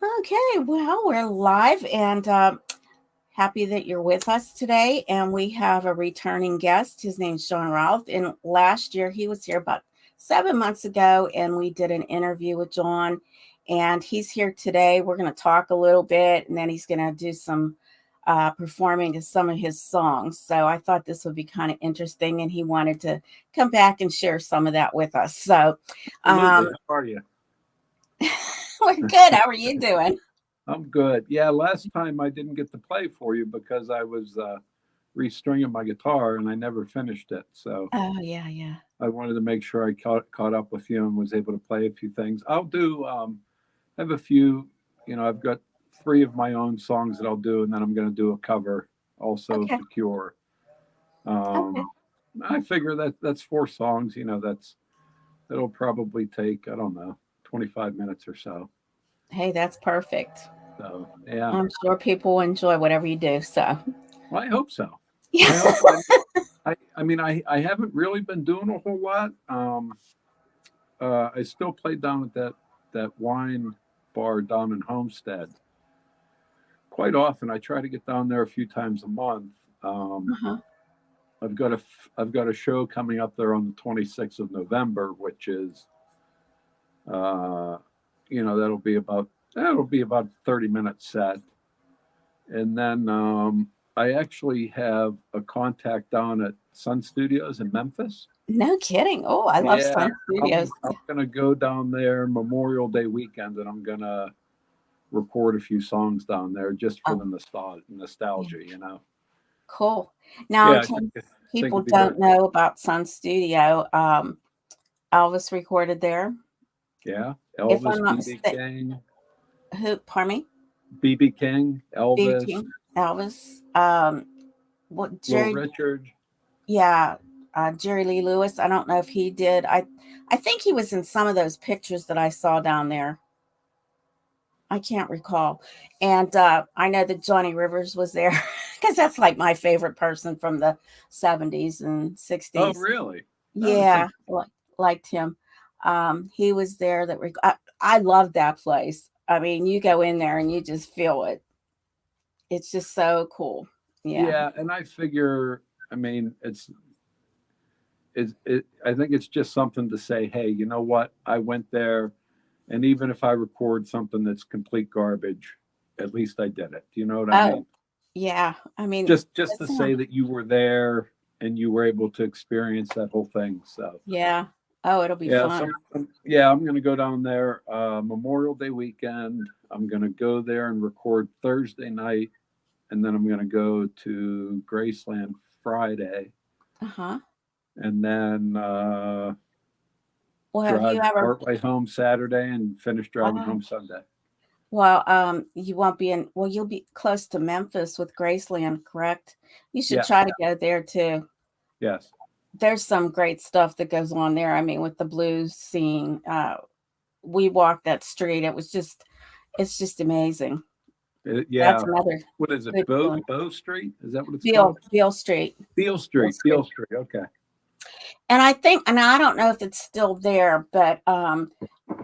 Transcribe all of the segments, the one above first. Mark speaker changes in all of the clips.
Speaker 1: Okay, well, we're live and happy that you're with us today. And we have a returning guest. His name's John Routh. And last year he was here about 7 months ago, and we did an interview with John. And he's here today. We're going to talk a little bit, and then he's going to do some performing of some of his songs. So I thought this would be kind of interesting, and he wanted to come back and share some of that with us. So
Speaker 2: Absolutely. How are you?
Speaker 1: we're good. How are you doing?
Speaker 2: I'm good. Yeah, last time I didn't get to play for you because I was restringing my guitar and I never finished it. So
Speaker 1: Oh, yeah, yeah.
Speaker 2: I wanted to make sure I caught up with you and was able to play a few things. I'll do, have a few, I've got three of my own songs that I'll do, and then I'm going to do a cover also of
Speaker 1: Okay.
Speaker 2: The Cure.
Speaker 1: Okay.
Speaker 2: I figure that's four songs, that'll probably take, I don't know, 25 minutes or so.
Speaker 1: Hey, that's perfect.
Speaker 2: So, yeah.
Speaker 1: I'm sure people will enjoy whatever you do. So,
Speaker 2: Well, I hope so.
Speaker 1: yeah.
Speaker 2: I hope I mean, I haven't really been doing a whole lot. I still play down at that wine bar down in Homestead quite often. I try to get down there a few times a month. Um,
Speaker 1: Uh-huh.
Speaker 2: I've got a show coming up there on the 26th of November, which is, uh, that'll be about 30-minute set, and then I actually have a contact down at Sun Studios in Memphis.
Speaker 1: No kidding. Oh, I love
Speaker 2: Yeah,
Speaker 1: Sun Studios.
Speaker 2: I'm gonna go down there Memorial Day weekend, and I'm gonna record a few songs down there just for
Speaker 1: Oh,
Speaker 2: the
Speaker 1: yeah.
Speaker 2: nostalgia.
Speaker 1: Cool. Now, in
Speaker 2: Yeah,
Speaker 1: case
Speaker 2: I think
Speaker 1: people
Speaker 2: it'd be very
Speaker 1: don't know about Sun Studio, Elvis recorded there.
Speaker 2: yeah.
Speaker 1: If
Speaker 2: Elvis,
Speaker 1: I'm not
Speaker 2: BB
Speaker 1: mistaken,
Speaker 2: King,
Speaker 1: who, pardon me?
Speaker 2: BB King,
Speaker 1: BB
Speaker 2: Elvis,
Speaker 1: King, Elvis. What,
Speaker 2: Little
Speaker 1: Jerry?
Speaker 2: Richard.
Speaker 1: Yeah, Jerry Lee Lewis. I don't know if he did. I think he was in some of those pictures that I saw down there. I can't recall. And I know that Johnny Rivers was there because that's like my favorite person from the 70s and
Speaker 2: Oh,
Speaker 1: 60s.
Speaker 2: really? Oh, that's
Speaker 1: Yeah, liked him. He was there. I love that place. I mean, you go in there and you just feel it. It's just so cool. Yeah.
Speaker 2: yeah. And I figure, I mean, I think it's just something to say, hey, you know what? I went there, and even if I record something that's complete garbage, at least I did it. You know what I
Speaker 1: Oh,
Speaker 2: mean?
Speaker 1: yeah. I mean,
Speaker 2: Just
Speaker 1: that
Speaker 2: to say
Speaker 1: sound.
Speaker 2: that you were there and you were able to experience that whole thing. So
Speaker 1: Yeah. Oh, it'll be
Speaker 2: yeah,
Speaker 1: fun.
Speaker 2: yeah, I'm gonna go down there Memorial Day weekend. I'm gonna go there and record Thursday night, and then I'm gonna go to Graceland Friday,
Speaker 1: Uh huh.
Speaker 2: and then
Speaker 1: Well, have you
Speaker 2: drive
Speaker 1: ever?
Speaker 2: partway home Saturday and finish driving
Speaker 1: Wow.
Speaker 2: home Sunday.
Speaker 1: Well, you won't be in. Well, you'll be close to Memphis with Graceland, correct? You should
Speaker 2: Yeah,
Speaker 1: try to go there too.
Speaker 2: yes,
Speaker 1: There's some great stuff that goes on there. I mean, with the blues scene, we walked that street. It's just amazing. That's
Speaker 2: yeah.
Speaker 1: another
Speaker 2: What is it?
Speaker 1: good feeling.
Speaker 2: Bow Street? Is that what it's called?
Speaker 1: Beale Street,
Speaker 2: Beale
Speaker 1: Beale
Speaker 2: Street.
Speaker 1: Street.
Speaker 2: Beale Street. Okay.
Speaker 1: And I think, and I don't know if it's still there, but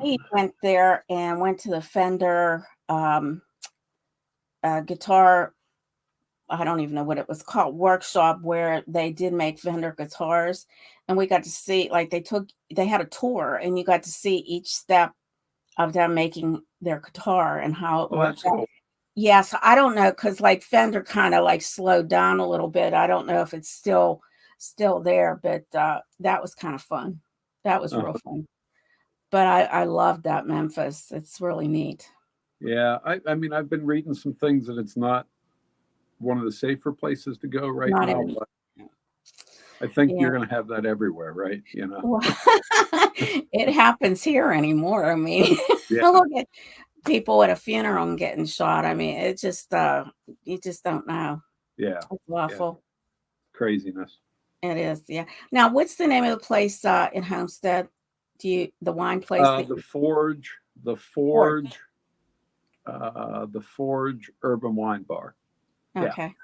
Speaker 1: we went there and went to the Fender guitar. I don't even know what it was called, workshop where they did make Fender guitars, and we got to see like they had a tour, and you got to see each step of them making their guitar and how it
Speaker 2: Oh, that's
Speaker 1: worked out.
Speaker 2: cool.
Speaker 1: Yeah, so I don't know because like Fender kind of like slowed down a little bit. I don't know if it's still there, but that was kind of fun. That was real
Speaker 2: Uh,
Speaker 1: fun. But I love that Memphis. It's really neat.
Speaker 2: yeah, I mean, I've been reading some things that it's not one of the safer places to go right
Speaker 1: Not
Speaker 2: now,
Speaker 1: even.
Speaker 2: but I think
Speaker 1: Yeah.
Speaker 2: you're going to have that everywhere, right?
Speaker 1: Well, it happens here anymore. I mean,
Speaker 2: Yeah,
Speaker 1: look at people at a funeral and getting shot. I mean, it just you just don't know.
Speaker 2: yeah,
Speaker 1: It's
Speaker 2: yeah.
Speaker 1: awful.
Speaker 2: Craziness.
Speaker 1: It is, yeah. Now, what's the name of the place in Homestead? The wine place that
Speaker 2: The
Speaker 1: you
Speaker 2: Forge, the
Speaker 1: or
Speaker 2: Forge, the Forge Urban Wine Bar. Yeah,
Speaker 1: okay,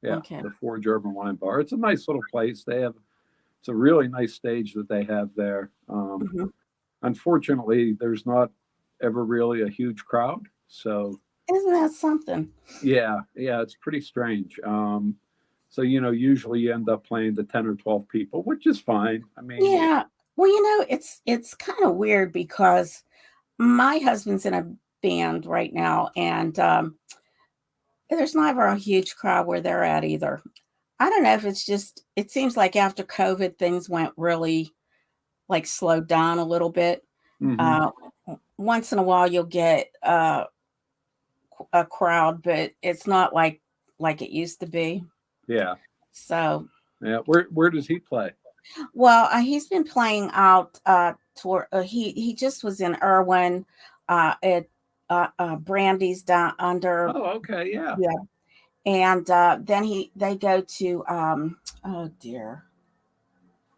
Speaker 2: yeah,
Speaker 1: okay.
Speaker 2: the Forge Urban Wine Bar. It's a nice little place. It's a really nice stage that they have there.
Speaker 1: Hmm.
Speaker 2: Unfortunately, there's not ever really a huge crowd. So
Speaker 1: Isn't that something?
Speaker 2: yeah, it's pretty strange. So usually you end up playing to 10 or 12 people, which is fine. I mean,
Speaker 1: Yeah. Well, it's kind of weird because my husband's in a band right now, and there's never a huge crowd where they're at either. I don't know if it's just, it seems like after COVID, things went really like slowed down a little bit.
Speaker 2: mhm,
Speaker 1: Uh, Once in a while, you'll get a crowd, but it's not like it used to be.
Speaker 2: yeah,
Speaker 1: So,
Speaker 2: yeah. Where does he play?
Speaker 1: well, he's been playing out toward. He just was in Irwin, at Brandy's down under.
Speaker 2: Oh, okay, yeah.
Speaker 1: Yeah, and then they go to oh dear,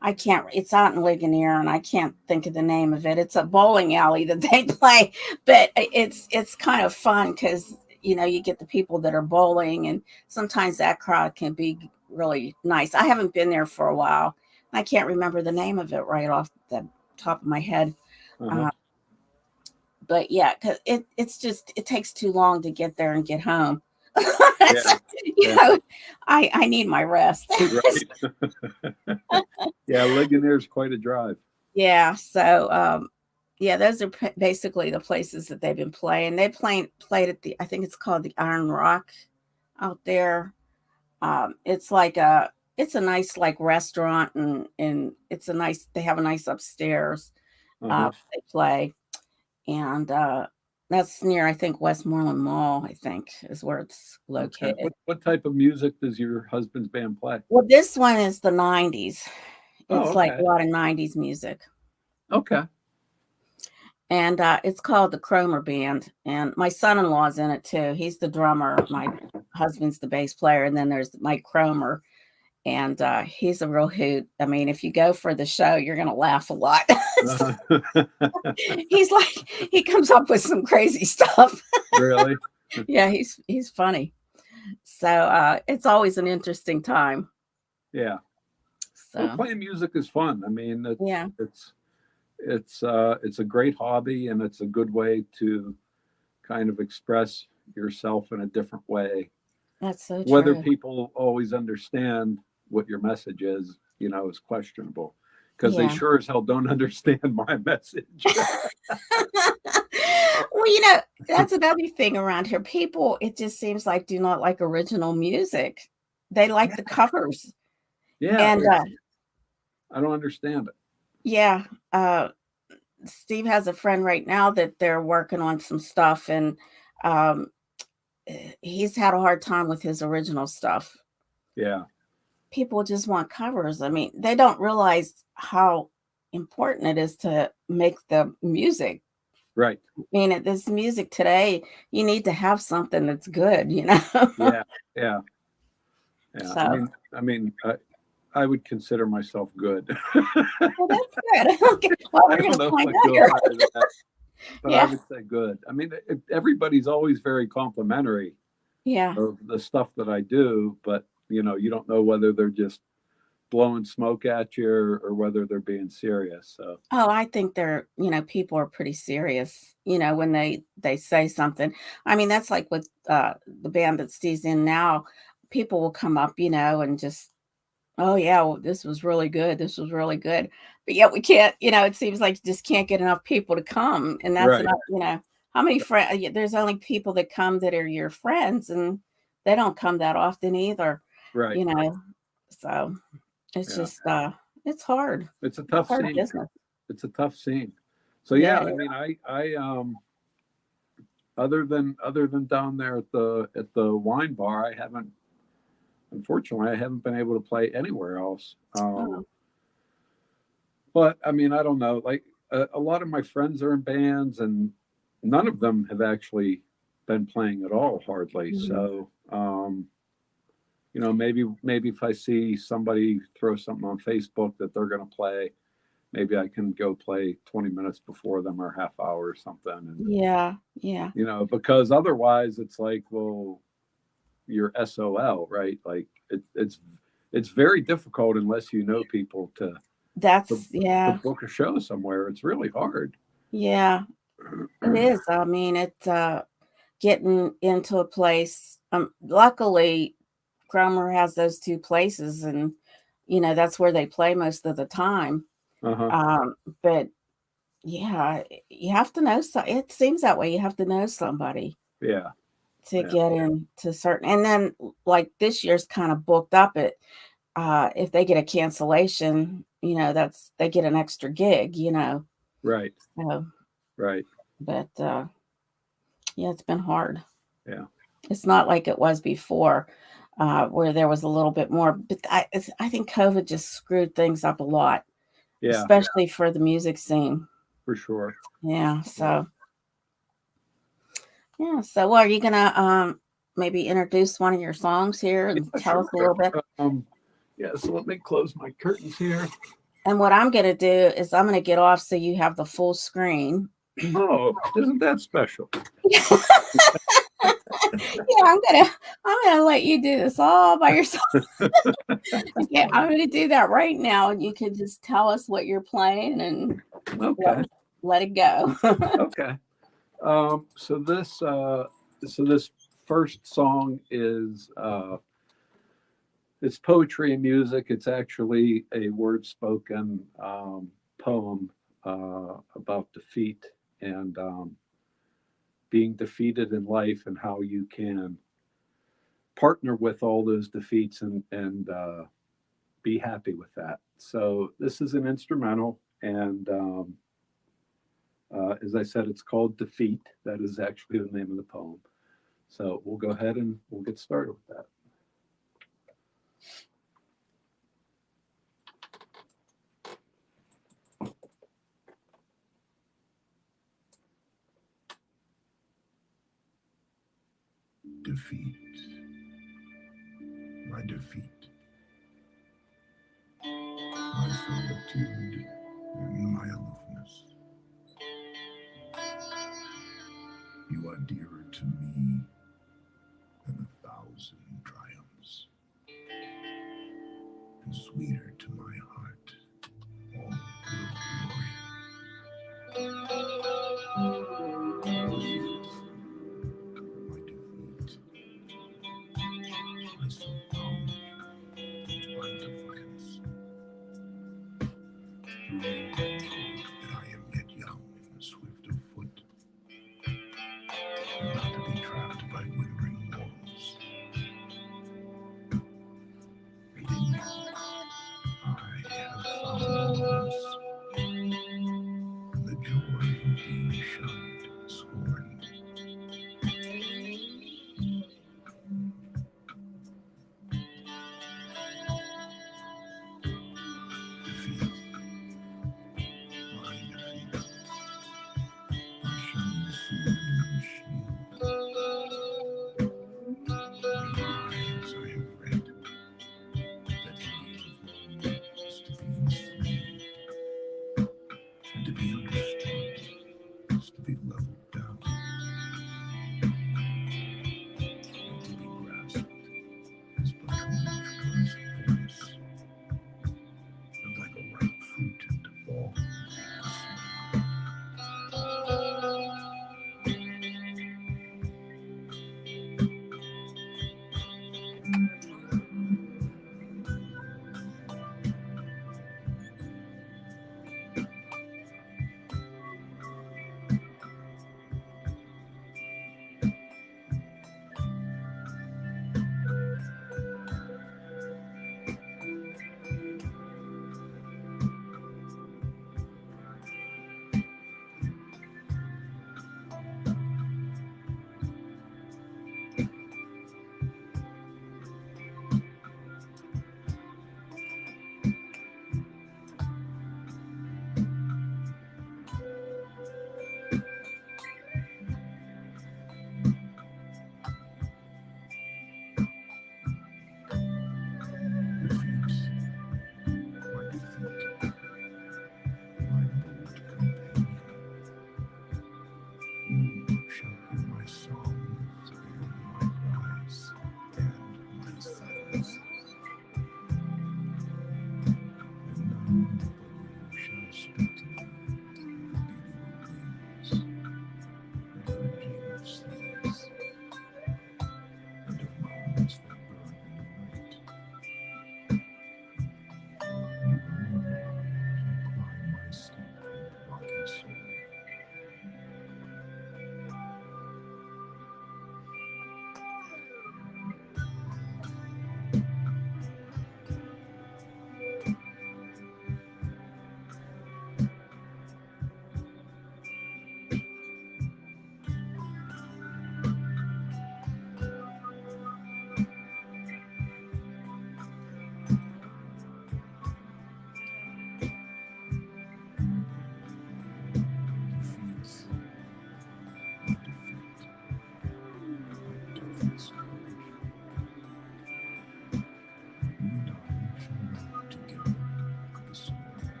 Speaker 1: I can't. It's out in Ligonier, and I can't think of the name of it. It's a bowling alley that they play, but it's kind of fun because you get the people that are bowling, and sometimes that crowd can be really nice. I haven't been there for a while. I can't remember the name of it right off the top of my head.
Speaker 2: Uh-huh.
Speaker 1: Uh, but yeah, because it's just it takes too long to get there and get home.
Speaker 2: Yeah,
Speaker 1: So, you
Speaker 2: yeah,
Speaker 1: know, I need my rest.
Speaker 2: right. Yeah, Ligonier's quite a drive.
Speaker 1: Yeah, so yeah, those are basically the places that they've been playing. They played at the, I think it's called the Iron Rock out there. It's a nice like restaurant, and it's a nice, they have a nice upstairs.
Speaker 2: Uh-huh.
Speaker 1: They play, and that's near, I think, Westmoreland Mall, I think is where it's
Speaker 2: Okay.
Speaker 1: located.
Speaker 2: What type of music does your husband's band play?
Speaker 1: Well, this one is the 90s.
Speaker 2: Oh,
Speaker 1: It's like a
Speaker 2: okay.
Speaker 1: lot of 90s music.
Speaker 2: Okay.
Speaker 1: And it's called the Cromer Band. And my son-in-law's in it too. He's the drummer. My husband's the bass player, and then there's Mike Cromer, and he's a real hoot. I mean, if you go for the show, you're gonna laugh a lot.
Speaker 2: Uh-huh.
Speaker 1: He's like, he comes up with some crazy stuff.
Speaker 2: Really?
Speaker 1: Yeah, he's funny. So it's always an interesting time.
Speaker 2: Yeah. Well,
Speaker 1: So
Speaker 2: playing music is fun. I mean,
Speaker 1: yeah,
Speaker 2: it's a great hobby, and it's a good way to kind of express yourself in a different way.
Speaker 1: that's so
Speaker 2: Whether
Speaker 1: true.
Speaker 2: people always understand what your message is questionable, because they
Speaker 1: Yeah.
Speaker 2: sure as hell don't understand my message.
Speaker 1: Well, that's another thing around here. People, it just seems like, do not like original music. They like
Speaker 2: Yeah,
Speaker 1: the covers.
Speaker 2: yeah,
Speaker 1: And
Speaker 2: I don't understand it.
Speaker 1: yeah, Steve has a friend right now that they're working on some stuff, and um, he's had a hard time with his original stuff.
Speaker 2: Yeah,
Speaker 1: People just want covers. I mean, they don't realize how important it is to make the music.
Speaker 2: right.
Speaker 1: I mean, this music today, you need to have something that's good.
Speaker 2: Yeah, yeah, yeah. I
Speaker 1: So,
Speaker 2: mean, I mean, I would consider myself good.
Speaker 1: well, that's good. Okay. Well,
Speaker 2: I
Speaker 1: we're going
Speaker 2: don't
Speaker 1: to
Speaker 2: know if
Speaker 1: find
Speaker 2: I'd
Speaker 1: out
Speaker 2: go
Speaker 1: here.
Speaker 2: higher than that, but I
Speaker 1: Yeah.
Speaker 2: would say good. I mean, everybody's always very complimentary
Speaker 1: Yeah.
Speaker 2: of the stuff that I do, but you don't know whether they're just blowing smoke at you, or whether they're being serious. So
Speaker 1: Oh, I think people are pretty serious, when they say something. I mean, that's like with the band that Steve's in now. People will come up, and just, oh yeah, well, this was really good. This was really good. But yet we can't, it seems like you just can't get enough people to come. And that's
Speaker 2: right,
Speaker 1: enough, how many friends, there's only people that come that are your friends, and they don't come that often either,
Speaker 2: right,
Speaker 1: you know. So it's
Speaker 2: yeah,
Speaker 1: just it's hard.
Speaker 2: it's a
Speaker 1: It's
Speaker 2: tough
Speaker 1: hard
Speaker 2: scene.
Speaker 1: business.
Speaker 2: It's a tough scene. So
Speaker 1: Yeah,
Speaker 2: yeah,
Speaker 1: it
Speaker 2: I
Speaker 1: is.
Speaker 2: mean, I other than down there at the wine bar, I haven't been able to play anywhere else.
Speaker 1: Oh,
Speaker 2: But I mean, I don't know. Like a lot of my friends are in bands, and none of them have actually been playing at all, hardly.
Speaker 1: mhm.
Speaker 2: So, maybe if I see somebody throw something on Facebook that they're going to play, maybe I can go play 20 minutes before them, or half hour or something. And
Speaker 1: Yeah, yeah.
Speaker 2: because otherwise, it's like, well, you're SOL, right? Like it's very difficult unless you know people to
Speaker 1: That's
Speaker 2: to
Speaker 1: yeah,
Speaker 2: book a show somewhere. It's really hard.
Speaker 1: yeah. It is. I mean, it. getting into a place. Luckily, Cromer has those two places, and that's where they play most of the time.
Speaker 2: Uh-huh.
Speaker 1: But yeah, you have to know. It seems that way. You have to know somebody
Speaker 2: Yeah.
Speaker 1: to get into certain. And then, like this year's kind of booked up. If they get a cancellation, they get an extra gig.
Speaker 2: Right.
Speaker 1: So,
Speaker 2: Right.
Speaker 1: but yeah, it's been hard.
Speaker 2: Yeah.
Speaker 1: It's not like it was before, where there was a little bit more. But I think COVID just screwed things up a lot,
Speaker 2: Yeah.
Speaker 1: especially for the music scene.
Speaker 2: For sure.
Speaker 1: Yeah. So, So, well, are you gonna maybe introduce one of your songs here and tell us a little bit?
Speaker 2: Yeah. So let me close my curtains here.
Speaker 1: And what I'm gonna do is I'm gonna get off so you have the full screen.
Speaker 2: Oh, isn't that special?
Speaker 1: Yeah, I'm gonna let you do this all by yourself. Okay, I'm gonna do that right now, and you can just tell us what you're playing and
Speaker 2: Okay.
Speaker 1: let it go.
Speaker 2: Okay. So this first song is it's poetry and music. It's actually a word spoken poem about defeat and being defeated in life and how you can partner with all those defeats and be happy with that. So this is an instrumental, and as I said, it's called Defeat. That is actually the name of the poem. So we'll go ahead and we'll get started with that.
Speaker 3: Defeat, my defeat, my solitude and my aloofness. You are dearer to me than 1,000 triumphs, and sweeter to my heart all your glory. My defeat, I so bound by defiance. Through I know that I am yet young and swift of foot, and not to be trapped by withering walls. Within you,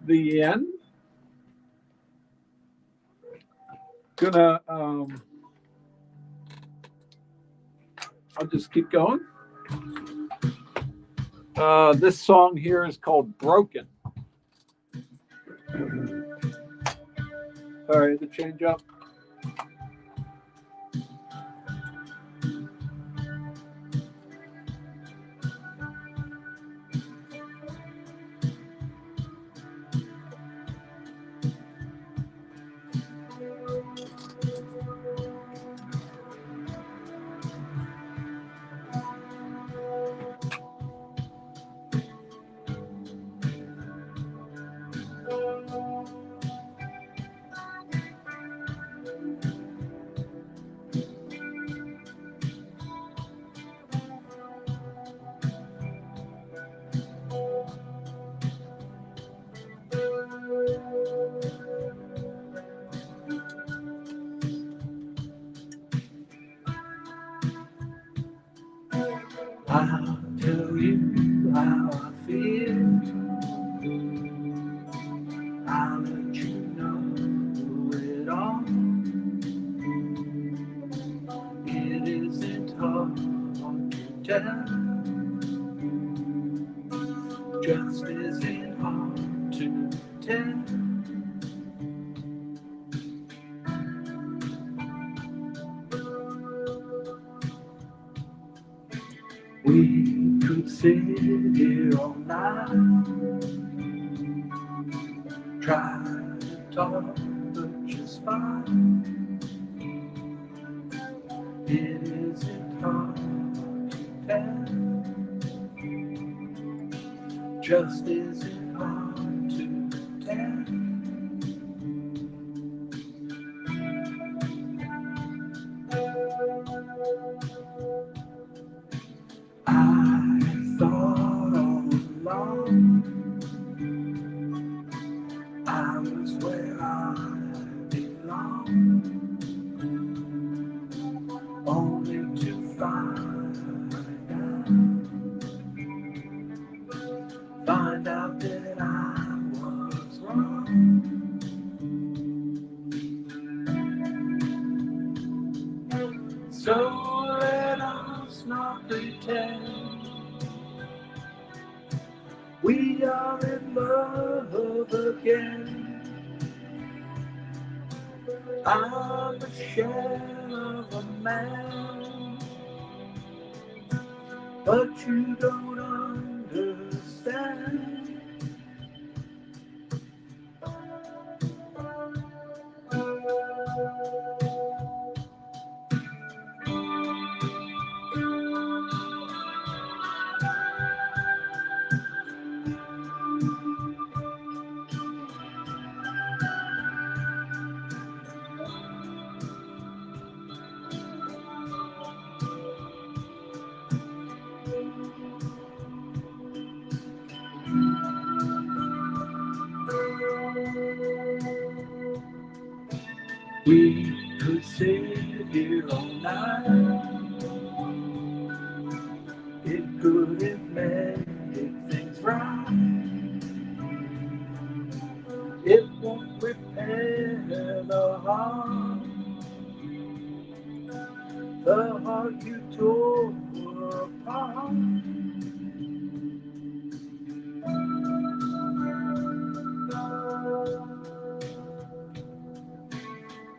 Speaker 2: The end. Gonna, I'll just keep going. This song here is called Broken. Sorry, the change up. I'll tell you how I feel. I'll let you know it all. It isn't hard to tell. Just isn't hard to tell. We could sit here all night, try to talk, but just fine. It isn't hard to tell, just isn't hard to tell. I thought all along I was where I belong, only to find out that I was wrong. So let us not pretend we are in love again. I'm a shell of a man, but you don't understand. We could sit here all night. It couldn't make things right. It won't repair the heart you tore apart.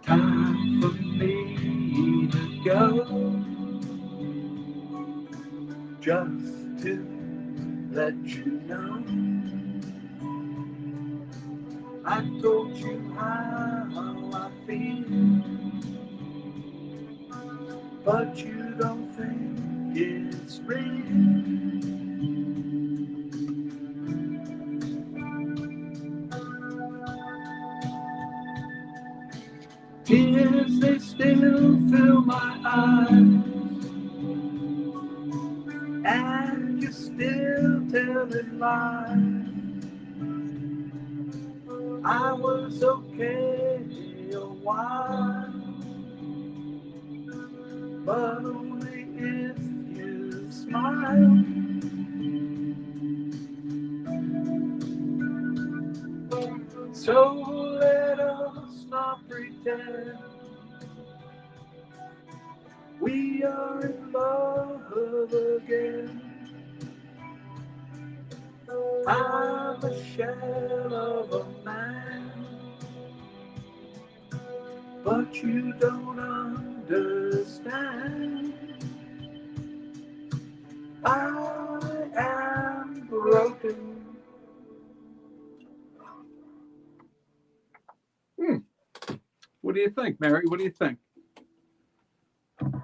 Speaker 2: Time for me to go, just to let you know I told you how I feel, but you don't think it's real. Tears, they still fill my eyes, and you're still telling lies. I was okay a while, but only if you smile. So let us not pretend we are in love again. I'm a shell of a man, but you don't understand. I am broken. What do you think, Mary? What do you think?
Speaker 1: Let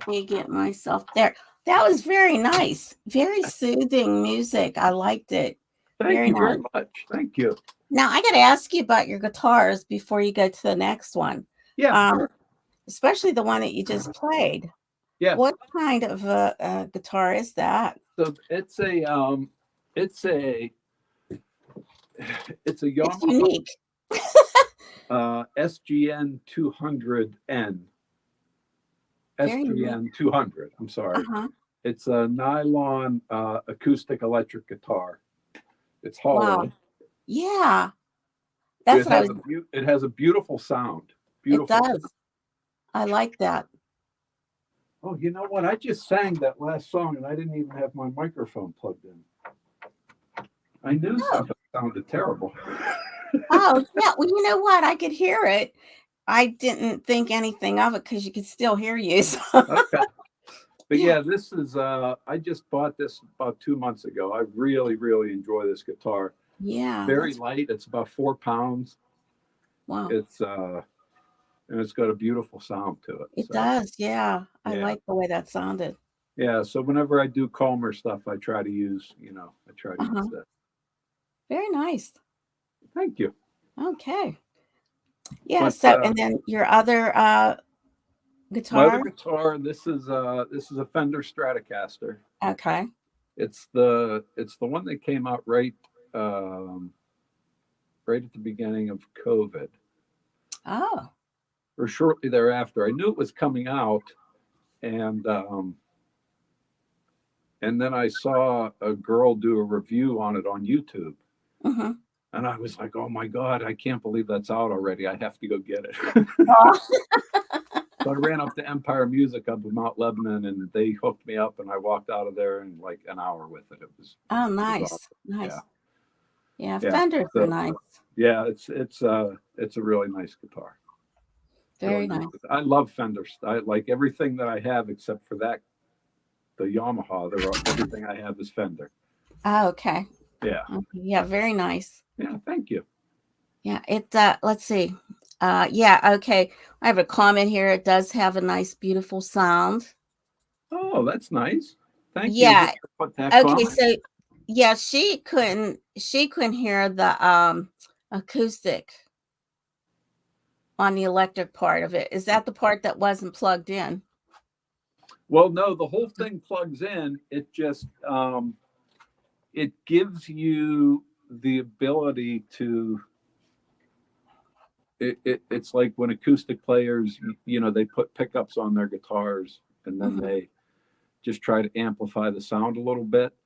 Speaker 1: me get myself there. That was very nice. Very soothing music. I liked it.
Speaker 2: Thank
Speaker 1: Very
Speaker 2: you
Speaker 1: nice.
Speaker 2: very much. Thank you.
Speaker 1: Now I got to ask you about your guitars before you go to the next one.
Speaker 2: Yeah, sure.
Speaker 1: Especially the one that you just played.
Speaker 2: Yeah.
Speaker 1: What kind of a guitar is that?
Speaker 2: So it's a it's a
Speaker 1: It's
Speaker 2: Yamaha
Speaker 1: unique.
Speaker 2: SGN 200N.
Speaker 1: Very unique.
Speaker 2: SGN 200. I'm sorry.
Speaker 1: Uh-huh.
Speaker 2: It's a nylon acoustic electric guitar. It's hollow.
Speaker 1: Wow. Yeah. That's what I was.
Speaker 2: It has a beautiful sound.
Speaker 1: It
Speaker 2: Beautiful.
Speaker 1: does. I like that.
Speaker 2: Oh, you know what? I just sang that last song and I didn't even have my microphone plugged in. I knew something sounded terrible.
Speaker 1: Oh, yeah. Well, you know what? I could hear it. I didn't think anything of it because you could still hear you. So.
Speaker 2: Okay. But
Speaker 1: Yeah.
Speaker 2: yeah, this is I just bought this about 2 months ago. I really, really enjoy this guitar.
Speaker 1: Yeah.
Speaker 2: Very light. It's about 4 pounds.
Speaker 1: Wow.
Speaker 2: It's and it's got a beautiful sound to it.
Speaker 1: It
Speaker 2: So,
Speaker 1: does. Yeah. I
Speaker 2: yeah.
Speaker 1: like the way that sounded.
Speaker 2: Yeah. So whenever I do calmer stuff, I try to use, I try to use that.
Speaker 1: Very nice.
Speaker 2: Thank you.
Speaker 1: Okay. Yeah.
Speaker 2: But,
Speaker 1: So, and then your other
Speaker 2: my
Speaker 1: guitar.
Speaker 2: other guitar, this is a Fender Stratocaster.
Speaker 1: Okay.
Speaker 2: It's the one that came out right right at the beginning of COVID.
Speaker 1: Oh.
Speaker 2: Or shortly thereafter. I knew it was coming out, and then I saw a girl do a review on it on YouTube,
Speaker 1: Mm-hmm.
Speaker 2: and I was like, "Oh my God, I can't believe that's out already! I have to go get it." So I ran up to Empire Music up in Mount Lebanon, and they hooked me up, and I walked out of there in like an hour with it. It was
Speaker 1: Nice.
Speaker 2: awesome.
Speaker 1: Nice. Yeah.
Speaker 2: Yeah.
Speaker 1: Fenders
Speaker 2: So,
Speaker 1: are nice.
Speaker 2: yeah, it's a really nice guitar.
Speaker 1: Very
Speaker 2: Really
Speaker 1: nice.
Speaker 2: I love Fender. I like everything that I have except for the Yamaha. Everything I have is Fender.
Speaker 1: Oh, okay.
Speaker 2: Yeah.
Speaker 1: Okay. Yeah. Very nice.
Speaker 2: Yeah. Thank you.
Speaker 1: Yeah. Let's see. Yeah. Okay. I have a comment here. It does have a nice, beautiful sound.
Speaker 2: Oh, that's nice. Thank you.
Speaker 1: Yeah.
Speaker 2: Put that
Speaker 1: Okay.
Speaker 2: comment.
Speaker 1: So, yeah, she couldn't hear the acoustic on the electric part of it. Is that the part that wasn't plugged in?
Speaker 2: Well, no, the whole thing plugs in. It just it gives you the ability to. It's like when acoustic players, they put pickups on their guitars and then
Speaker 1: Mhm.
Speaker 2: they just try to amplify the sound a little bit.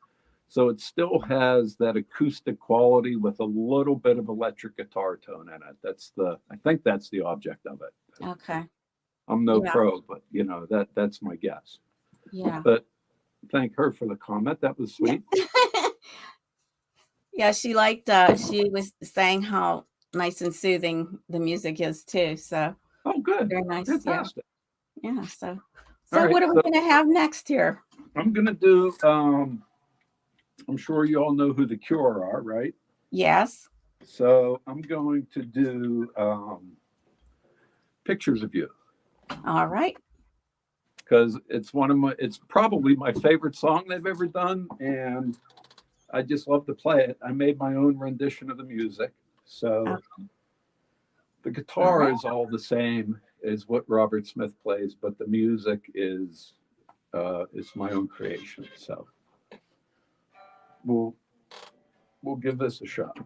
Speaker 2: So it still has that acoustic quality with a little bit of electric guitar tone in it. I think that's the object of it.
Speaker 1: Okay.
Speaker 2: I'm no
Speaker 1: Yeah.
Speaker 2: pro, but that's my guess.
Speaker 1: Yeah.
Speaker 2: But thank her for the comment. That was sweet.
Speaker 1: Yeah, she liked she was saying how nice and soothing the music is too. So
Speaker 2: Oh, good.
Speaker 1: very nice.
Speaker 2: Fantastic.
Speaker 1: Yeah. So
Speaker 2: All right,
Speaker 1: what are we gonna have next here?
Speaker 2: I'm gonna do I'm sure you all know who the Cure are, right?
Speaker 1: Yes.
Speaker 2: So I'm going to do Pictures of You.
Speaker 1: All right.
Speaker 2: Because it's probably my favorite song they've ever done, and I just love to play it. I made my own rendition of the music, so the guitar is all the same as what Robert Smith plays, but the music is my own creation. So we'll give this a shot.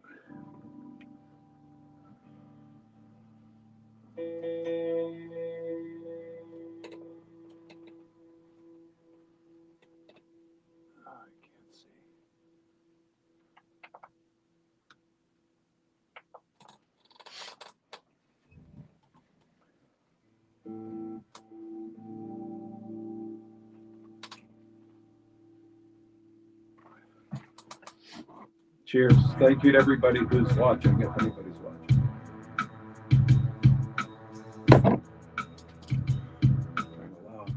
Speaker 2: I can't see. Cheers. Thank you to everybody who's watching, if anybody's watching. Kind of loud.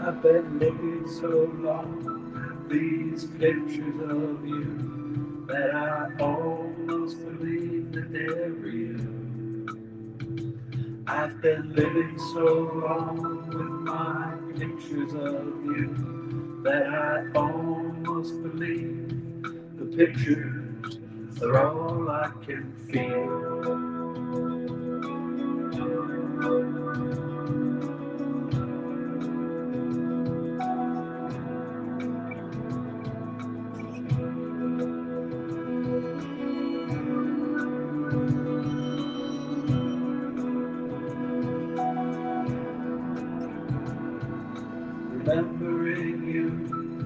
Speaker 2: I've been looking so long at these pictures of you that I almost believe that they're real. I've been living so long with my pictures of you that I almost believe the pictures are all I can feel. Remembering you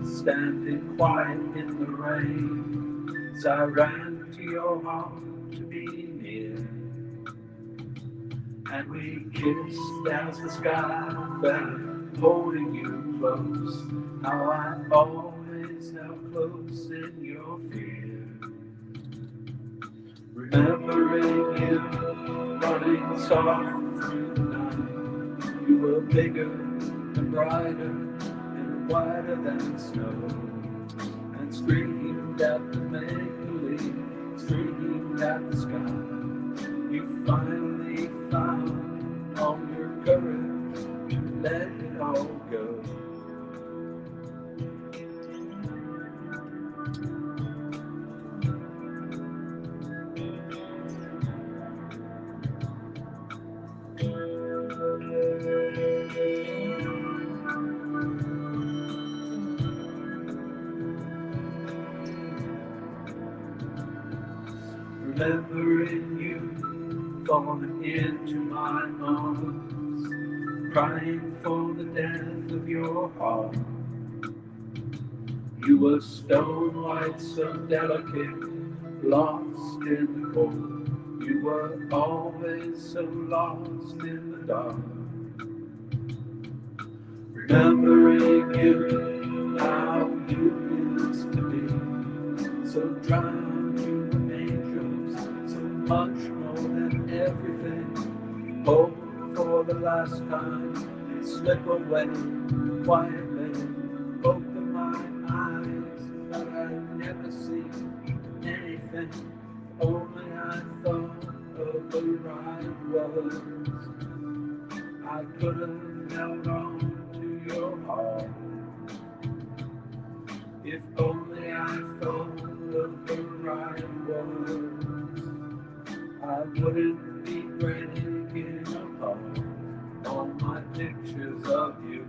Speaker 2: standing quiet in the rain as I ran to your arms to be near, and we kissed as the sky fell, holding you close. How I always held close in your fear. Remembering you running soft through the night, you were bigger and brighter and whiter than snow, and screamed at the make-believe, screamed at the sky. You finally found all your courage to let it all go. Remembering you falling into my arms, crying for the death of your heart. You were stone white, so delicate, lost in the cold. You were always so lost in the dark. Remembering you, how you used to be, so drowned you in angels, so much more than everything. Hope for the last time and slip away quietly. Open my eyes that I've never seen. again. Only I thought of the right words. I could have held on to your heart. If only I thought of the right words, I wouldn't be breaking apart all my pictures of you.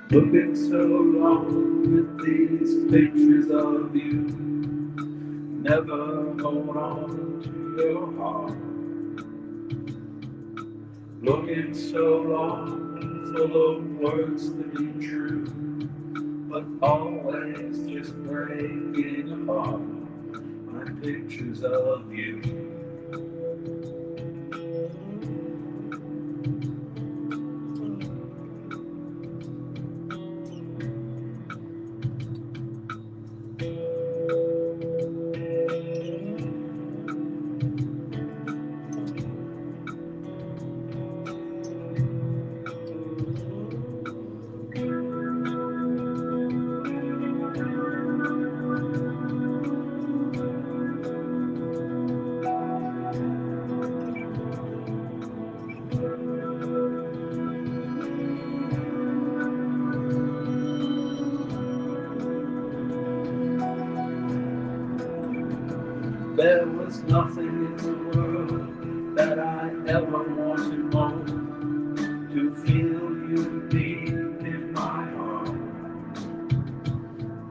Speaker 2: Looking so long at these pictures of you, never hold on to your heart. Looking so long, full of words to be true, but always just breaking apart my pictures of you. There was nothing in the world that I ever wanted more, to feel you deep in my heart.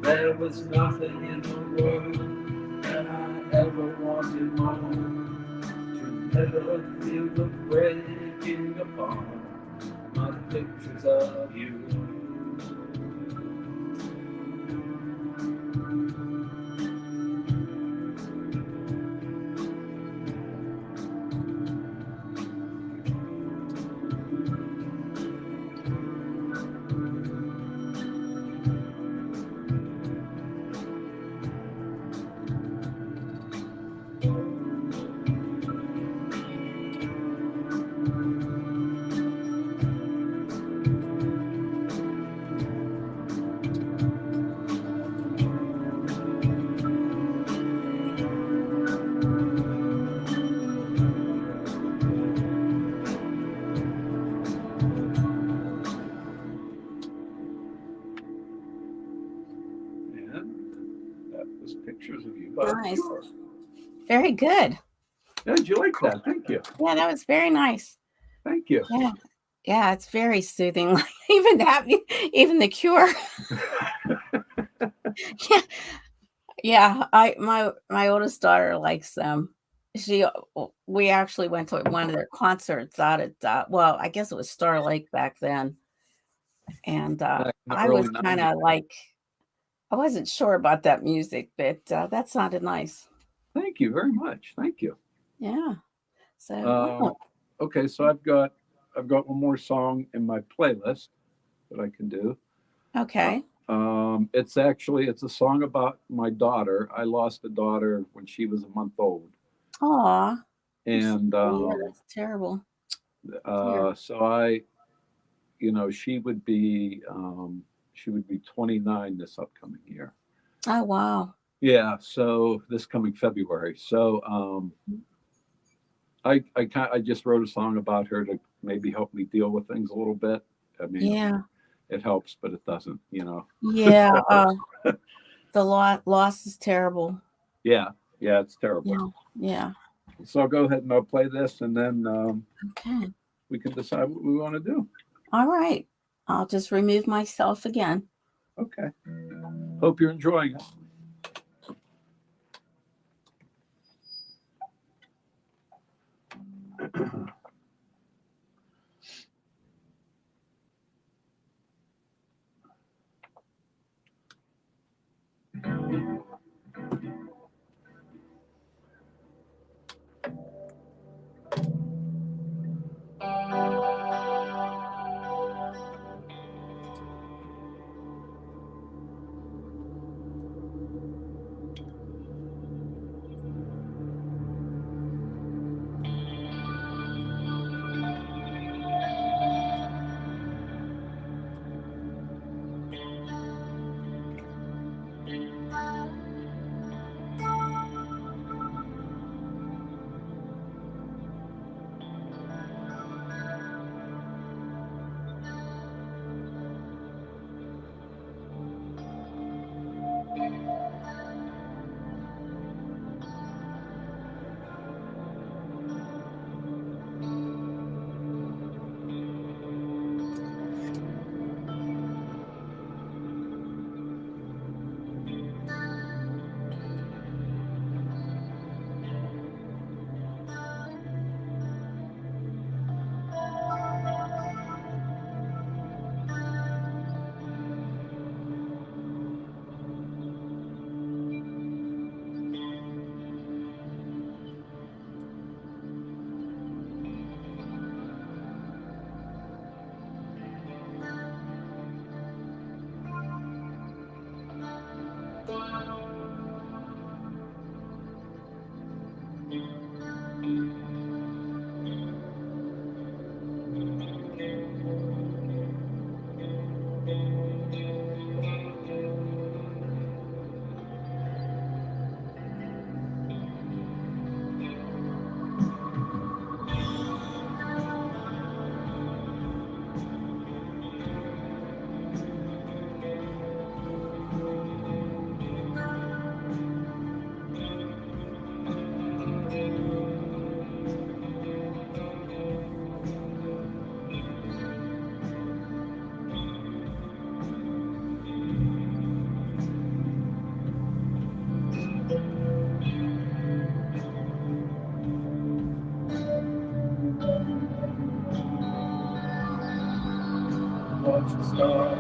Speaker 2: There was nothing in the world that I ever wanted more, to never feel the breaking apart my pictures of you. That was pictures of you.
Speaker 1: Nice.
Speaker 2: Sure.
Speaker 1: Very good.
Speaker 2: Yeah, did you like that? Thank you.
Speaker 1: Yeah, that was very nice.
Speaker 2: Thank you.
Speaker 1: Yeah. Yeah, it's very soothing. Even that, even the Cure. Yeah. Yeah, my oldest daughter likes them. We actually went to one of their concerts out at well, I guess it was Star Lake back then, and
Speaker 2: Back in the
Speaker 1: I was
Speaker 2: early
Speaker 1: kind
Speaker 2: 90s.
Speaker 1: of like I wasn't sure about that music, but that sounded nice.
Speaker 2: Thank you very much. Thank you.
Speaker 1: Yeah. So,
Speaker 2: Um,
Speaker 1: wow.
Speaker 2: okay, so I've got one more song in my playlist that I can do.
Speaker 1: Okay.
Speaker 2: It's a song about my daughter. I lost a daughter when she was a month old,
Speaker 1: Aw. I'm sorry
Speaker 2: and
Speaker 1: to hear. That's terrible. Terrible.
Speaker 2: so she would be 29 this upcoming year.
Speaker 1: Oh, wow.
Speaker 2: Yeah, so this coming February. So I just wrote a song about her to maybe help me deal with things a little bit. I mean,
Speaker 1: Yeah.
Speaker 2: it helps, but it doesn't, you know.
Speaker 1: Yeah. The loss is terrible.
Speaker 2: Yeah, yeah, it's terrible.
Speaker 1: Yeah. Yeah.
Speaker 2: So I'll go ahead and I'll play this, and then
Speaker 1: Okay.
Speaker 2: we can decide what we want to do.
Speaker 1: All right. I'll just remove myself again.
Speaker 2: Okay. Hope you're enjoying it. Watch the stars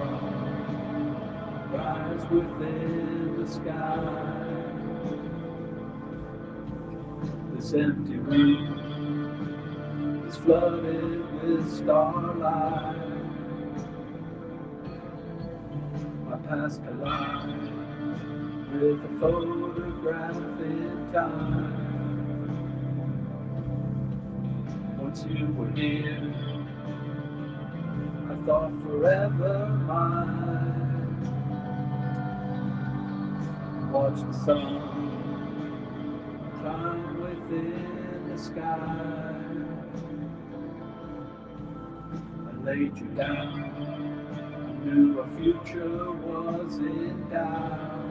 Speaker 2: rise within the sky. This empty room is flooded with starlight. My past collides with a photograph in time. Once you were here, I thought forever mine. Watch the sun climb within the sky. I laid you down, I knew our future was in doubt.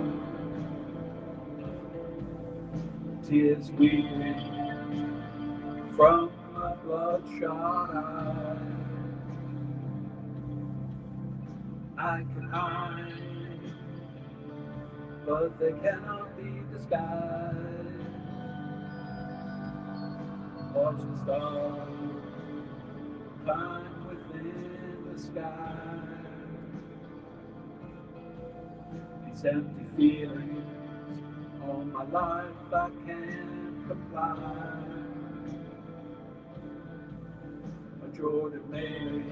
Speaker 2: Tears weeping from my bloodshot eyes. I can hide, but they cannot be disguised. Watch the stars climb within the sky. These empty feelings, all my life I can't comply. A Jordan Mary,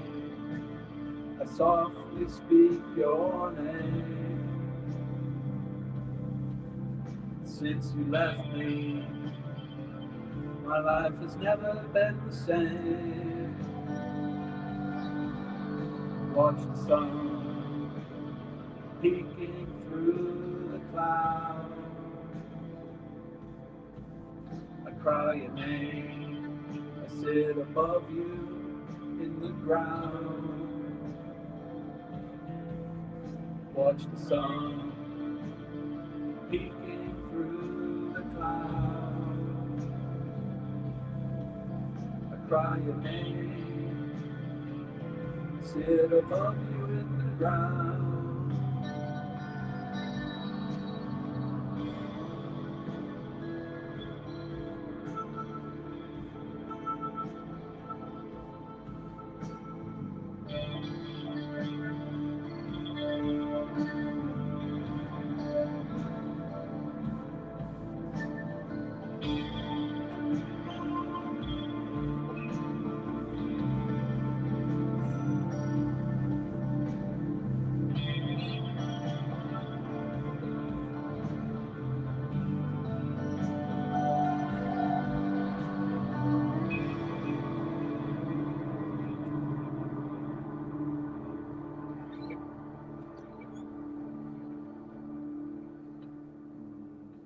Speaker 2: I softly speak your name. Since you left me, my life has never been the same. Watch the sun peeking through the clouds. I cry your name, I sit above you in the ground. Watch the sun peeking through the clouds. I cry your name, sit above you in the ground.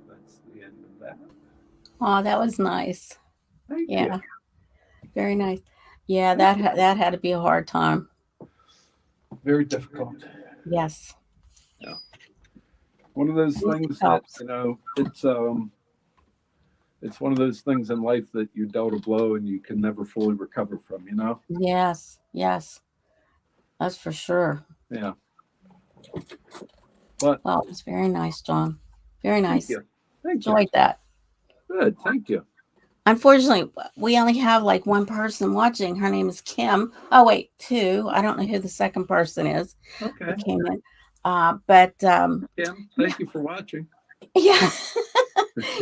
Speaker 2: That's the end of that.
Speaker 1: Oh, that was nice.
Speaker 2: Thank
Speaker 1: Yeah,
Speaker 2: you.
Speaker 1: very nice. Yeah, that had to be a hard time.
Speaker 2: Very difficult.
Speaker 1: Yes,
Speaker 2: Yeah. One of those
Speaker 1: music
Speaker 2: things that,
Speaker 1: helps.
Speaker 2: it's one of those things in life that you dealt a blow and you can never fully recover from, you know?
Speaker 1: Yes, yes, that's for sure.
Speaker 2: Yeah. But
Speaker 1: Well, it was very nice, John. Very
Speaker 2: thank
Speaker 1: nice.
Speaker 2: you. Thank you.
Speaker 1: Enjoyed that.
Speaker 2: Good. Thank you.
Speaker 1: Unfortunately, we only have like one person watching. Her name is Kim. Oh, wait, two. I don't know who the second person is
Speaker 2: Okay.
Speaker 1: that came in. But
Speaker 2: Kim,
Speaker 1: yeah,
Speaker 2: thank you for watching.
Speaker 1: yeah,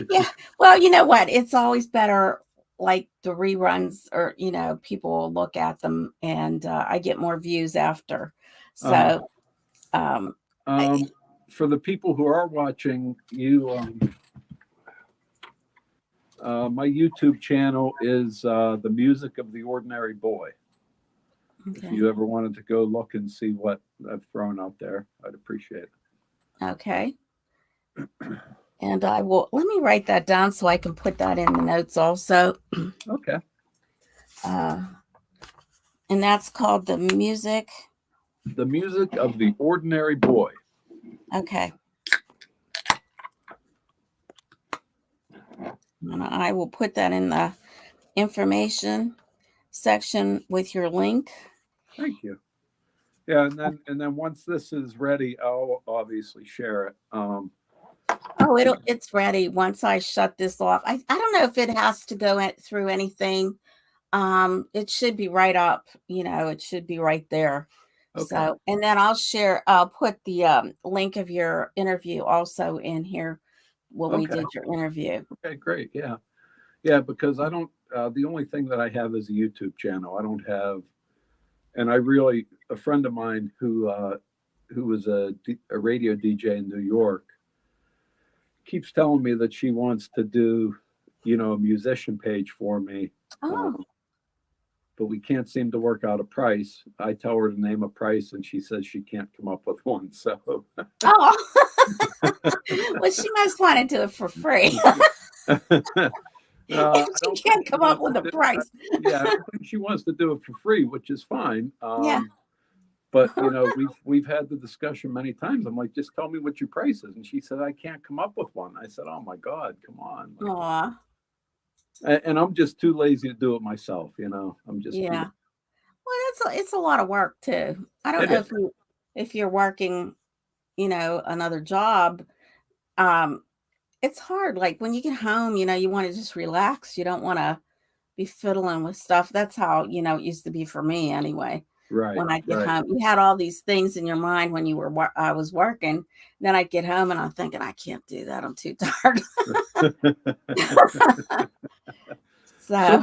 Speaker 1: yeah. Well, you know what? It's always better like the reruns, or people will look at them, and I get more views after.
Speaker 2: Uh,
Speaker 1: So, um, I-
Speaker 2: um, for the people who are watching, my YouTube channel is The Music of the Ordinary Boy. If
Speaker 1: okay,
Speaker 2: you ever wanted to go look and see what I've thrown out there, I'd appreciate it.
Speaker 1: okay. And I will let me write that down so I can put that in the notes also.
Speaker 2: Okay.
Speaker 1: Uh, and that's called The Music.
Speaker 2: The Music of the Ordinary Boy.
Speaker 1: Okay. And I will put that in the information section with your link.
Speaker 2: Thank you. Yeah, and then once this is ready, I'll obviously share it.
Speaker 1: Oh, it's ready once I shut this off. I don't know if it has to go through anything. It should be right up, it should be right there.
Speaker 2: Okay.
Speaker 1: So, and then I'll put the link of your interview also in here when we
Speaker 2: Okay.
Speaker 1: did your interview.
Speaker 2: Okay, great. Yeah. Yeah, because I don't, the only thing that I have is a YouTube channel. I don't have, and a friend of mine who was a radio DJ in New York keeps telling me that she wants to do, a musician page for me.
Speaker 1: Oh,
Speaker 2: But we can't seem to work out a price. I tell her to name a price and she says she can't come up with one. So,
Speaker 1: oh. Well, she must want to do it for free.
Speaker 2: no, I
Speaker 1: She
Speaker 2: don't think
Speaker 1: can't
Speaker 2: she
Speaker 1: come up
Speaker 2: wants
Speaker 1: with
Speaker 2: to
Speaker 1: a
Speaker 2: do.
Speaker 1: price.
Speaker 2: Yeah, I don't think she wants to do it for free, which is fine.
Speaker 1: Yeah.
Speaker 2: But we've had the discussion many times. I'm like, just tell me what your price is, and she said I can't come up with one. I said, oh my God, come on! Like,
Speaker 1: Aw,
Speaker 2: and I'm just too lazy to do it myself. I'm just
Speaker 1: yeah. Well, it's a lot of work too. I don't
Speaker 2: it
Speaker 1: know
Speaker 2: is.
Speaker 1: if you're working, another job. Um, it's hard. Like when you get home, you want to just relax. You don't want to be fiddling with stuff. That's how, it used to be for me anyway.
Speaker 2: Right,
Speaker 1: When I get
Speaker 2: right.
Speaker 1: home, you had all these things in your mind when I was working. Then I get home and I'm thinking, I can't do that. I'm too tired.
Speaker 2: So
Speaker 1: So,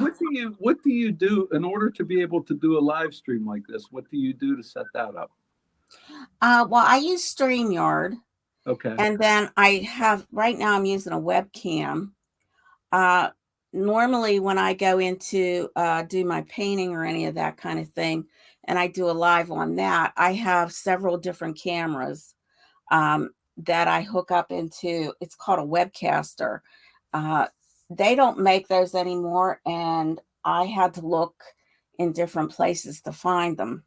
Speaker 2: what do you do in order to be able to do a live stream like this? What do you do to set that up?
Speaker 1: well, I use StreamYard,
Speaker 2: Okay.
Speaker 1: and then right now I'm using a webcam. Uh, Normally, when I go into do my painting or any of that kind of thing, and I do a live on that, I have several different cameras that I hook up into. It's called a webcaster. Uh, they don't make those anymore, and I had to look in different places to find them.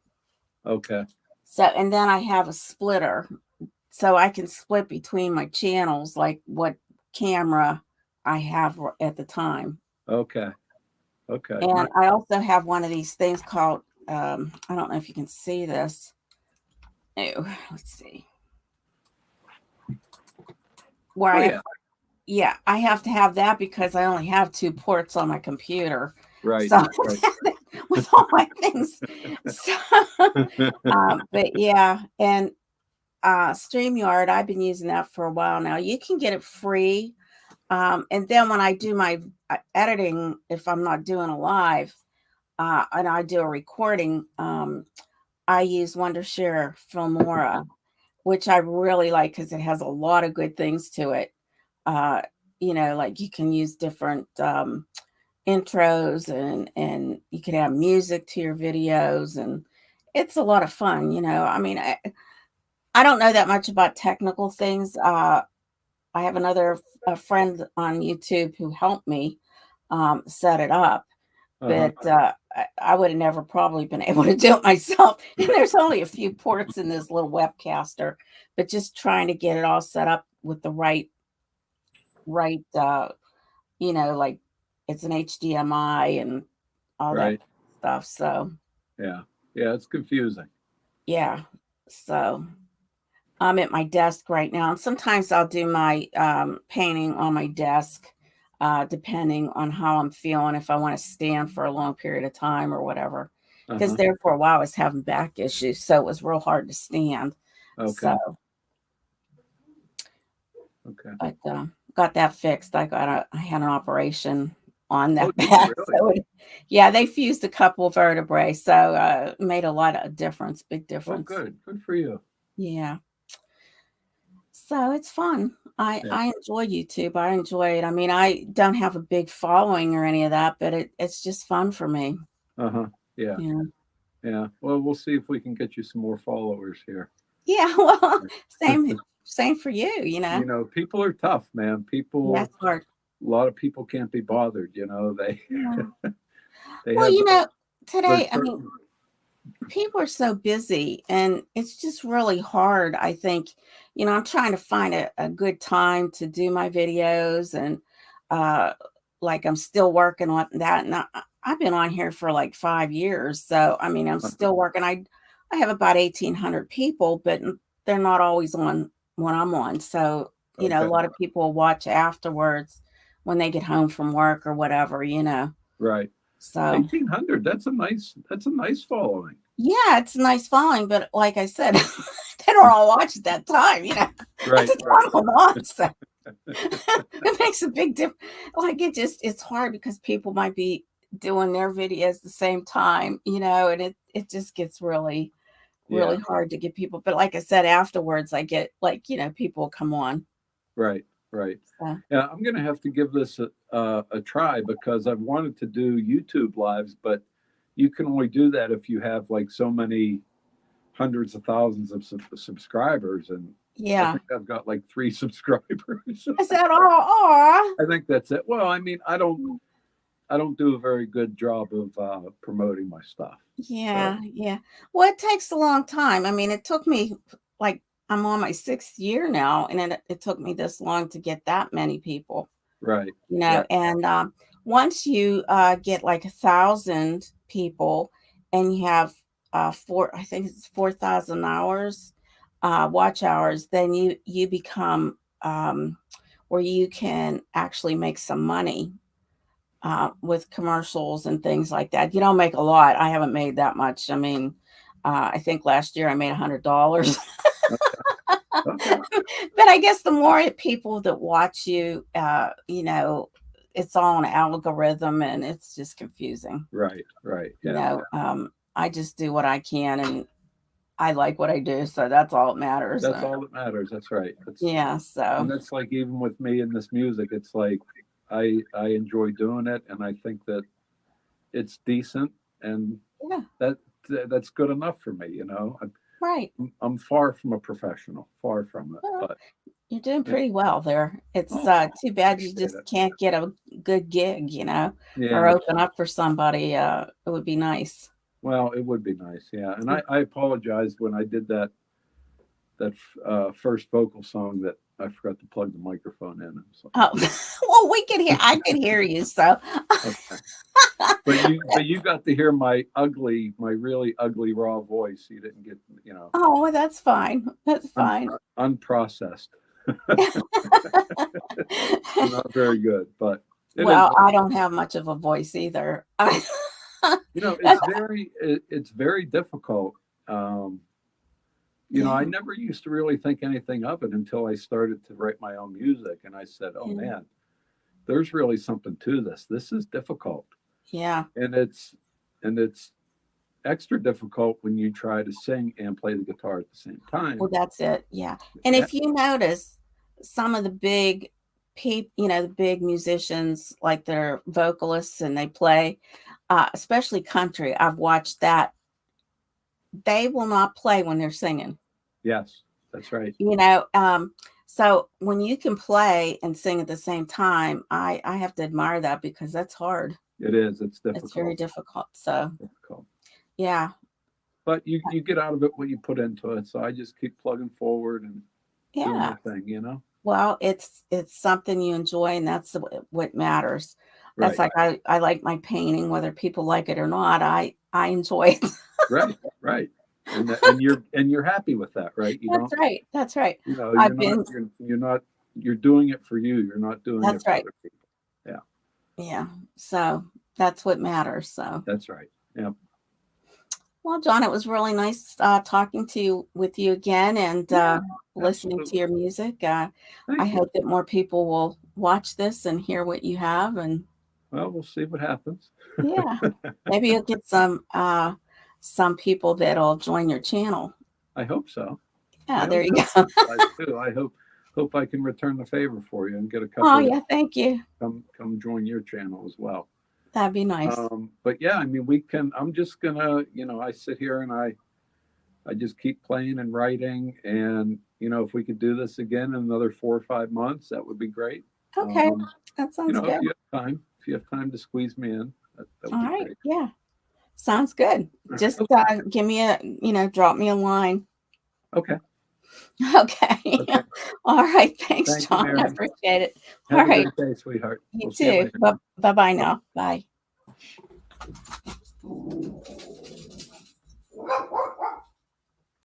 Speaker 2: Okay.
Speaker 1: So, and then I have a splitter, so I can split between my channels, like what camera I have at the time.
Speaker 2: Okay. Okay.
Speaker 1: And I also have one of these things called, I don't know if you can see this. Oh, let's see. Where
Speaker 2: Oh yeah.
Speaker 1: yeah, I have to have that because I only have 2 ports on my computer.
Speaker 2: Right.
Speaker 1: So
Speaker 2: Right.
Speaker 1: with all my things. So, but yeah, and StreamYard, I've been using that for a while now. You can get it free. And then when I do my editing, if I'm not doing a live, and I do a recording, I use Wondershare Filmora, which I really like because it has a lot of good things to it. Uh, like you can use different intros, and you can have music to your videos, and it's a lot of fun. I mean, I don't know that much about technical things. I have a friend on YouTube who helped me set it up,
Speaker 2: Uh-huh.
Speaker 1: but I would have never probably been able to do it myself. And there's only a few ports in this little webcaster, but just trying to get it all set up with the right, like it's an HDMI and all that
Speaker 2: Right.
Speaker 1: stuff. So
Speaker 2: Yeah. Yeah. It's confusing.
Speaker 1: yeah, so I'm at my desk right now, and sometimes I'll do my painting on my desk, depending on how I'm feeling, if I want to stand for a long period of time or whatever. Because
Speaker 2: Uh-huh.
Speaker 1: there for a while I was having back issues, so it was real hard to stand.
Speaker 2: Okay.
Speaker 1: So,
Speaker 2: Okay.
Speaker 1: but got that fixed. I had an operation on
Speaker 2: Oh,
Speaker 1: that
Speaker 2: did you
Speaker 1: back.
Speaker 2: really?
Speaker 1: Yeah, they fused a couple vertebrae, so made a lot of difference, big
Speaker 2: Oh,
Speaker 1: difference.
Speaker 2: good. Good for you.
Speaker 1: Yeah. So it's fun. I
Speaker 2: Yeah.
Speaker 1: I enjoy YouTube. I enjoy it. I mean, I don't have a big following or any of that, but it's just fun for me.
Speaker 2: Uh-huh. Yeah.
Speaker 1: Yeah.
Speaker 2: Yeah. Well, we'll see if we can get you some more followers here.
Speaker 1: Yeah, well, same for you,
Speaker 2: People are tough, man.
Speaker 1: Yeah, it's hard.
Speaker 2: A lot of people can't be bothered. They
Speaker 1: Yeah.
Speaker 2: they
Speaker 1: Well,
Speaker 2: have their
Speaker 1: today, I mean,
Speaker 2: certain.
Speaker 1: people are so busy and it's just really hard. I think, I'm trying to find a good time to do my videos, and uh like I'm still working on that, and I've been on here for like 5 years. So I mean, I'm still working. I have about 1,800 people, but they're not always on when I'm on. So, a
Speaker 2: Okay.
Speaker 1: lot of people will watch afterwards when they get home from work or whatever.
Speaker 2: Right.
Speaker 1: So
Speaker 2: 1,800. That's a nice following.
Speaker 1: Yeah, it's a nice following, but like I said, they don't all watch at that time, at
Speaker 2: Right,
Speaker 1: the
Speaker 2: right.
Speaker 1: time I'm on. So it makes a big difference. Like it's hard because people might be doing their videos the same time, and it just gets really, really
Speaker 2: Yeah,
Speaker 1: hard to get people. But like I said, afterwards I get like, people come on.
Speaker 2: right, right.
Speaker 1: So
Speaker 2: Yeah, I'm gonna have to give this a try because I've wanted to do YouTube lives, but you can only do that if you have like so many hundreds of thousands of subscribers, and I
Speaker 1: yeah.
Speaker 2: think I've got like 3 subscribers.
Speaker 1: I said, oh,
Speaker 2: I think that's it. Well, I mean, I don't do a very good job of promoting my stuff. So
Speaker 1: yeah, yeah. Well, it takes a long time. I mean, it took me like I'm on my 6th year now, and it took me this long to get that many people,
Speaker 2: right, right,
Speaker 1: and once you get like 1,000 people and you have I think it's 4,000 hours, watch hours, then you become where you can actually make some money with commercials and things like that. You don't make a lot. I haven't made that much. I mean, I think last year I made $100.
Speaker 2: okay,
Speaker 1: But I guess the more people that watch you, it's all an algorithm and it's just confusing.
Speaker 2: right, right.
Speaker 1: You
Speaker 2: Yeah,
Speaker 1: know, I just do what I can and I like what I do. So that's all that matters.
Speaker 2: that's all that matters. That's right. That's
Speaker 1: Yeah.
Speaker 2: and
Speaker 1: So,
Speaker 2: that's like even with me in this music, it's like I enjoy doing it, and I think that it's decent, and
Speaker 1: yeah,
Speaker 2: that that's good enough for me.
Speaker 1: right.
Speaker 2: I'm far from a professional, far from it,
Speaker 1: Well,
Speaker 2: but
Speaker 1: you're doing
Speaker 2: yeah.
Speaker 1: pretty well there. It's
Speaker 2: Oh,
Speaker 1: too bad you
Speaker 2: appreciate
Speaker 1: just
Speaker 2: it.
Speaker 1: can't get a good gig, or
Speaker 2: Yeah.
Speaker 1: open up for somebody. It would be nice.
Speaker 2: Well, it would be nice. Yeah, and I apologize when I did that first vocal song that I forgot to plug the microphone in. So
Speaker 1: Oh, well, we can hear. I can hear you. So,
Speaker 2: okay. But you got to hear my really ugly raw voice. You didn't get
Speaker 1: oh, well, that's fine. That's fine.
Speaker 2: unprocessed. Not very good, but it is
Speaker 1: Well,
Speaker 2: what
Speaker 1: I
Speaker 2: it is.
Speaker 1: don't have much of a voice either.
Speaker 2: It's very difficult. Um, I
Speaker 1: Yeah,
Speaker 2: never used to really think anything of it until I started to write my own music, and I said, "Oh
Speaker 1: yeah,
Speaker 2: man, there's really something to this. This is difficult."
Speaker 1: yeah.
Speaker 2: And it's extra difficult when you try to sing and play the guitar at the same time.
Speaker 1: Well, that's it. Yeah. And
Speaker 2: Yeah.
Speaker 1: if you notice, some of the big people, the big musicians, like they're vocalists and they play, especially country. I've watched that. They will not play when they're singing.
Speaker 2: Yes, that's right.
Speaker 1: You know, um, so when you can play and sing at the same time, I have to admire that because that's hard.
Speaker 2: It is. It's
Speaker 1: It's very
Speaker 2: difficult.
Speaker 1: difficult. So
Speaker 2: Difficult.
Speaker 1: yeah,
Speaker 2: But you get out of it what you put into it. So I just keep plugging forward and doing my
Speaker 1: yeah.
Speaker 2: thing.
Speaker 1: Well, it's something you enjoy, and that's what matters. That's
Speaker 2: Right.
Speaker 1: like I like my painting, whether people like it or not. I enjoy it.
Speaker 2: Right. Right. And you're happy with that, right? You
Speaker 1: That's
Speaker 2: don't,
Speaker 1: right. That's right.
Speaker 2: you're
Speaker 1: I've
Speaker 2: not
Speaker 1: been.
Speaker 2: you're not you're doing it for you. You're not doing it
Speaker 1: That's
Speaker 2: for
Speaker 1: right.
Speaker 2: other people. Yeah,
Speaker 1: Yeah. So that's what matters. So.
Speaker 2: that's right. Yeah.
Speaker 1: Well, John, it was really nice talking to you with you again and
Speaker 2: Yeah,
Speaker 1: listening to
Speaker 2: absolutely.
Speaker 1: your music. I
Speaker 2: Thank you.
Speaker 1: hope that more people will watch this and hear what you have. And
Speaker 2: Well, we'll see what happens.
Speaker 1: yeah, maybe you'll get some people that'll join your channel.
Speaker 2: I hope so.
Speaker 1: Yeah,
Speaker 2: I
Speaker 1: there
Speaker 2: hope
Speaker 1: you
Speaker 2: that's
Speaker 1: go.
Speaker 2: life too. I hope I can return the favor for you and get a
Speaker 1: Oh,
Speaker 2: couple
Speaker 1: yeah, thank you.
Speaker 2: come join your channel as well.
Speaker 1: That'd be nice.
Speaker 2: But yeah, I mean, we can. I'm just gonna, I sit here and I just keep playing and writing, and if we could do this again in another 4 or 5 months, that would be great.
Speaker 1: Okay, that sounds
Speaker 2: If
Speaker 1: good.
Speaker 2: you have time to squeeze me in, that would
Speaker 1: All
Speaker 2: be
Speaker 1: right,
Speaker 2: great.
Speaker 1: yeah, sounds good. Just give me drop me a line.
Speaker 2: Okay.
Speaker 1: Okay.
Speaker 2: Okay.
Speaker 1: All right. Thanks,
Speaker 2: Thank you,
Speaker 1: John. I
Speaker 2: Mary.
Speaker 1: appreciate it. All
Speaker 2: Have a
Speaker 1: right.
Speaker 2: great day, sweetheart.
Speaker 1: You
Speaker 2: We'll see you
Speaker 1: too.
Speaker 2: later.
Speaker 1: Bye-bye
Speaker 2: Bye.
Speaker 1: now. Bye.